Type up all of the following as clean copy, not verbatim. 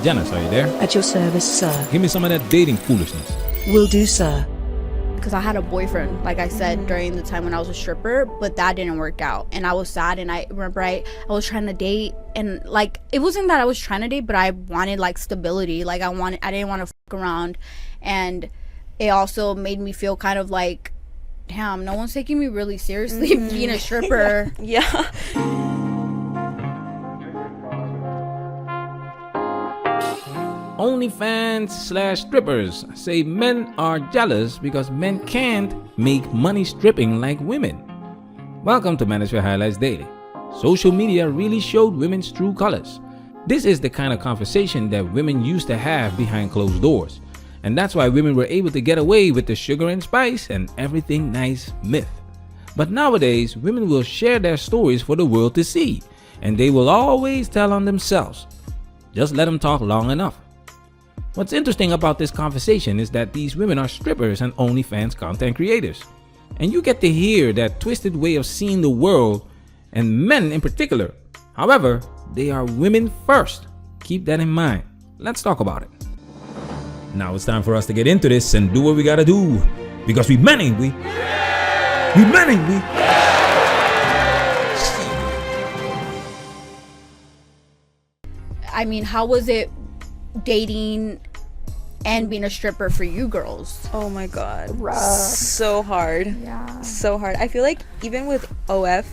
Janice, are you there? At your service, sir. Give me some of that dating foolishness. Will do, sir. Because I had a boyfriend, like I said, during the time when I was a stripper, but that didn't work out. And I was sad, and I remember I was trying to date, and like, it wasn't that I was trying to date, but I wanted like stability. Like I didn't want to fuck around. And it also made me feel kind of like, damn, no one's taking me really seriously being a stripper. Yeah. OnlyFans/strippers say men are jealous because men can't make money stripping like women. Welcome to Manosphere Highlights Daily. Social media really showed women's true colors. This is the kind of conversation that women used to have behind closed doors. And that's why women were able to get away with the sugar and spice and everything nice myth. But nowadays, women will share their stories for the world to see, and they will always tell on themselves. Just let them talk long enough. What's interesting about this conversation is that these women are strippers and OnlyFans content creators. And you get to hear that twisted way of seeing the world, and men in particular. However, they are women first. Keep that in mind. Let's talk about it. Now it's time for us to get into this and do what we gotta do. Because we men, ain't we? We men, ain't we? I mean, how was it dating and being a stripper for you girls? Oh my god. Rough. So hard. Yeah. So hard. I feel like even with OF,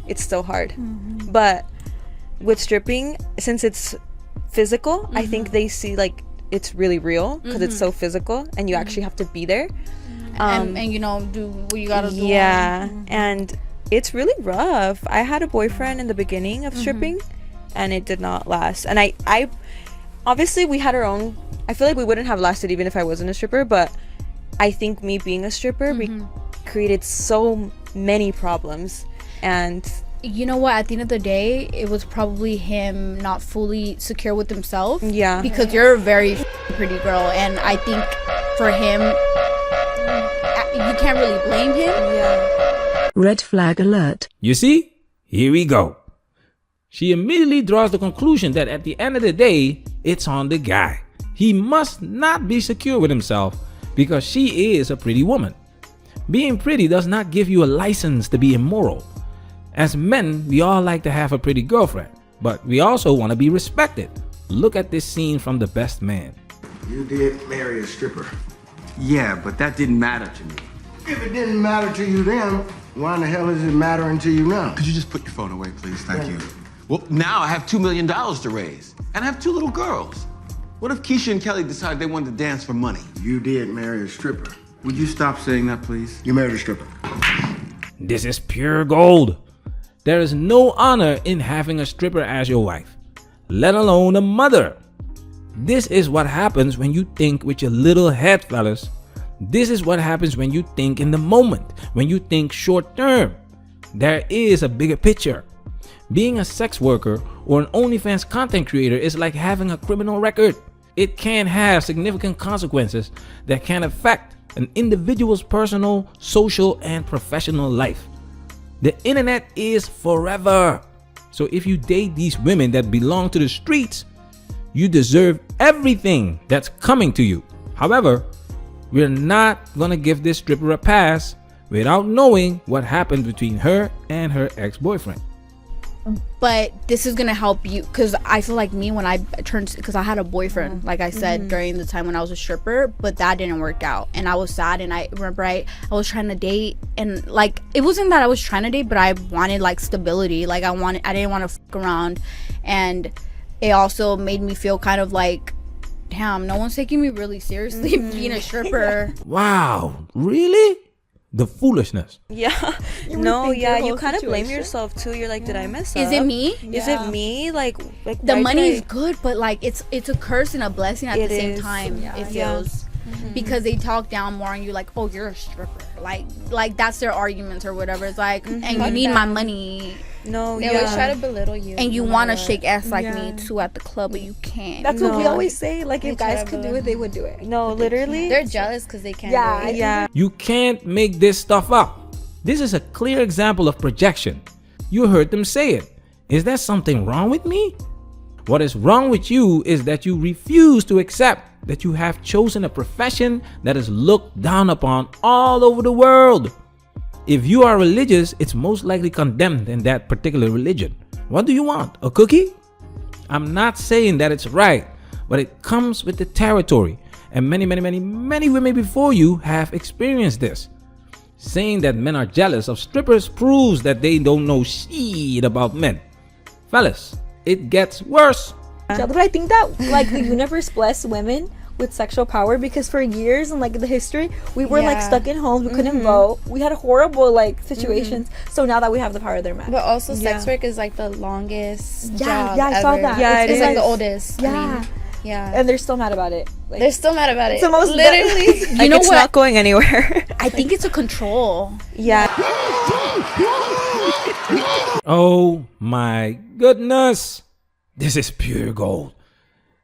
it's still hard. But with stripping, since it's physical, I think they see like it's really real because it's so physical and you actually have to be there. And you know, do what you gotta do. Yeah. And it's really rough. I had a boyfriend in the beginning of stripping and it did not last. And I obviously we had our own, I feel like we wouldn't have lasted even if I wasn't a stripper, but I think me being a stripper created so many problems. And you know what, at the end of the day, it was probably him not fully secure with himself. Yeah. Because you're a very pretty girl, and I think for him, you can't really blame him. yeah. Red flag alert. You see? Here we go. She immediately draws the conclusion that at the end of the day, it's on the guy. He must not be secure with himself because she is a pretty woman. Being pretty does not give you a license to be immoral. As men, we all like to have a pretty girlfriend, but we also want to be respected. Look at this scene from The Best Man. You did marry a stripper. Yeah, but that didn't matter to me. If it didn't matter to you then, why in the hell is it mattering to you now? Could you just put your phone away, please? Thank you. Well, now I have $2 million to raise, and I have 2 little girls. What if Keisha and Kelly decided they wanted to dance for money? You did marry a stripper. Would you stop saying that, please? You married a stripper. This is pure gold. There is no honor in having a stripper as your wife, let alone a mother. This is what happens when you think with your little head, fellas. This is what happens when you think in the moment, when you think short term. There is a bigger picture. Being a sex worker or an OnlyFans content creator is like having a criminal record. It can have significant consequences that can affect an individual's personal, social, and professional life. The internet is forever. So if you date these women that belong to the streets, you deserve everything that's coming to you. However, we're not gonna give this stripper a pass without knowing what happened between her and her ex-boyfriend. But this is gonna help you, because I feel like me when I turned, because I had a boyfriend, like I said, during the time when I was a stripper, but that didn't work out, and I was sad. And I remember I was trying to date, and like, it wasn't that I was trying to date, but I wanted like stability. Like I didn't want to fuck around, and it also made me feel kind of like, damn, no one's taking me really seriously being a stripper. Wow, really? The foolishness. Yeah. No, yeah, you kind of blame yourself too. You're like, did I mess up? Is it me? Is it me? Like The why money did is good, but like it's a curse and a blessing at the same time. It feels because they talk down more on you, like, oh, you're a stripper, like that's their arguments or whatever. It's like, and you need my money. No, They always try to belittle you. And you no want to matter what. shake ass like me too at the club, but you can't. That's what we No. always say. Like, if try guys to could do belittle. it, they would do it. No, literally. They're jealous because they can't Yeah, do it. yeah. You can't make this stuff up. This is a clear example of projection. You heard them say it. Is there something wrong with me? What is wrong with you is that you refuse to accept that you have chosen a profession that is looked down upon all over the world. If you are religious, it's most likely condemned in that particular religion. What do you want? A cookie? I'm not saying that it's right, but it comes with the territory. And many women before you have experienced this. Saying that men are jealous of strippers proves that they don't know shit about men. Fellas, it gets worse. But I think that like the universe blessed women with sexual power, because for years in like the history we were like stuck in homes, we couldn't vote, we had horrible like situations. So now that we have the power, they're mad. But also sex work is like the longest job I saw ever. that. Yeah, it's like the oldest. Yeah. Yeah. And they're still mad about it. Like, They're still mad about it. it's the most literally. Like, You know it's what? not going anywhere. I think it's a control. Yeah. Oh my goodness. This is pure gold.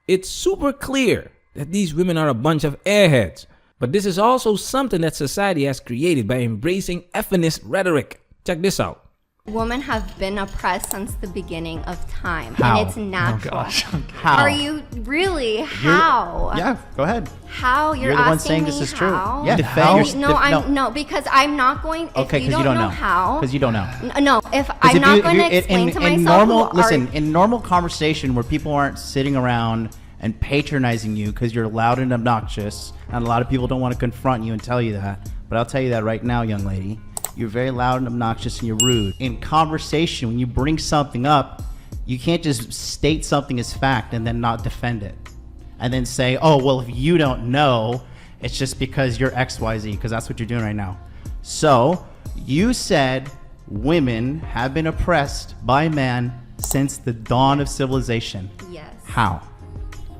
It's super clear that these women are a bunch of airheads. But this is also something that society has created by embracing feminist rhetoric. Check this out. Women have been oppressed since the beginning of time. How? And it's natural. Oh gosh. How? Are you really? How? Yeah, go ahead. How? You're the one asking saying me this is true. how? Yeah, How? defend No, because I'm not going. If Okay, you don't know how. Because you don't know. No, if I'm not going to explain to myself. Normal, who listen, are, in normal conversation where people aren't sitting around and patronizing you because you're loud and obnoxious, and a lot of people don't want to confront you and tell you that. But I'll tell you that right now, young lady. You're very loud and obnoxious and you're rude. In conversation, when you bring something up, you can't just state something as fact and then not defend it. And then say, oh, well, if you don't know, it's just because you're XYZ, because that's what you're doing right now. So, you said women have been oppressed by men since the dawn of civilization. Yes. How?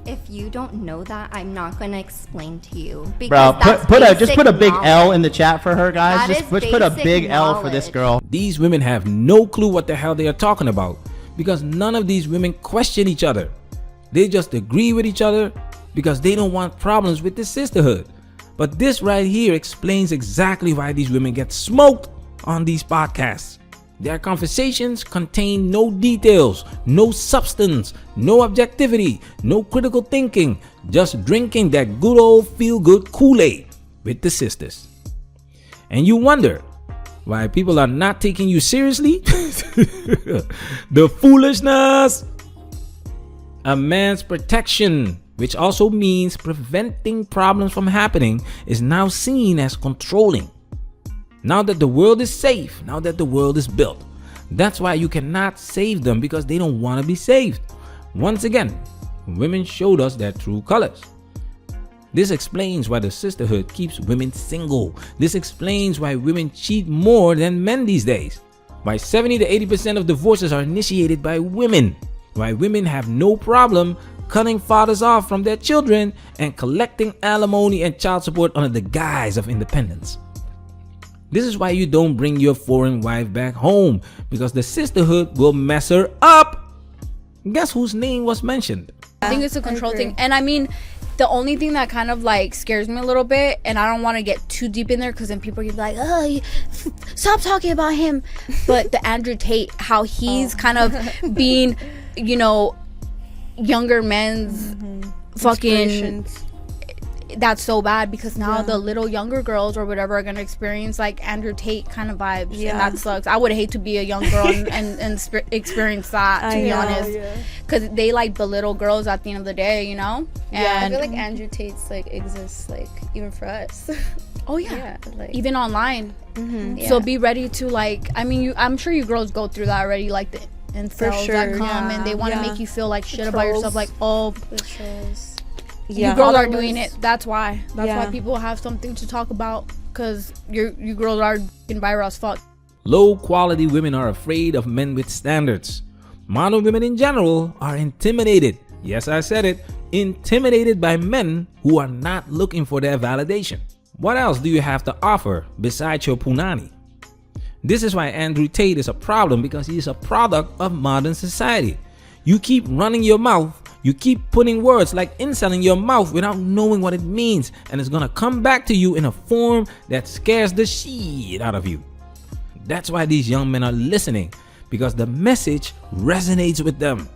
If you don't know that, I'm not going to explain to you. Bro, Because that's just put a big basic L knowledge. in the chat for her, guys. That Just is put a basic big L for this knowledge. girl. These women have no clue what the hell they are talking about because none of these women question each other. They just agree with each other because they don't want problems with the sisterhood. But this right here explains exactly why these women get smoked on these podcasts. Their conversations contain no details, no substance, no objectivity, no critical thinking, just drinking that good old feel-good Kool-Aid with the sisters. And you wonder why people are not taking you seriously? The foolishness. A man's protection, which also means preventing problems from happening, is now seen as controlling. Now that the world is safe, now that the world is built, that's why you cannot save them because they don't want to be saved. Once again, women showed us their true colors. This explains why the sisterhood keeps women single. This explains why women cheat more than men these days. Why 70 to 80% of divorces are initiated by women. Why women have no problem cutting fathers off from their children and collecting alimony and child support under the guise of independence. This is why you don't bring your foreign wife back home, because the sisterhood will mess her up. Guess whose name was mentioned? I think it's a control thing. And I mean, the only thing that kind of like scares me a little bit, and I don't want to get too deep in there because then people can be like, oh, stop talking about him. But the Andrew Tate, how he's kind of being, you know, younger men's fucking... That's so bad because now the little younger girls or whatever are gonna experience like Andrew Tate kind of vibes, and that sucks. I would hate to be a young girl and experience that, to be honest, because they like belittle girls at the end of the day, you know. And I feel like Andrew Tate's like exists like even for us. Oh yeah, like, even online. So be ready to like. I mean, I'm sure you girls go through that already, like the incels that come and they want to make you feel like shit about yourself, like the trolls. You girls are doing it. That's why people have something to talk about, because you girls are viral as fuck. Low quality women are afraid of men with standards. Modern women in general are intimidated. Yes, I said it. Intimidated by men who are not looking for their validation. What else do you have to offer besides your punani? This is why Andrew Tate is a problem, because he is a product of modern society. You keep running your mouth. You keep putting words like incel in your mouth without knowing what it means, and it's gonna come back to you in a form that scares the shit out of you. That's why these young men are listening, because the message resonates with them.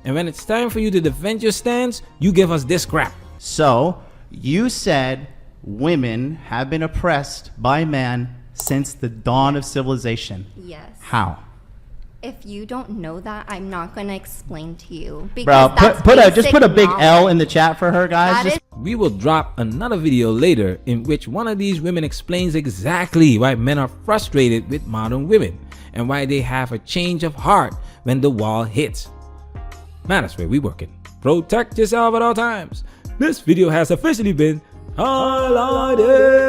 And when it's time for you to defend your stance, you give us this crap. So, you said women have been oppressed by men since the dawn of civilization. Yes. How? If you don't know that, I'm not gonna explain to you. Bro, Because just put a big L in the chat for her, guys. That is We will drop another video later in which one of these women explains exactly why men are frustrated with modern women and why they have a change of heart when the wall hits. Man, that's where we working. Protect yourself at all times. This video has officially been highlighted.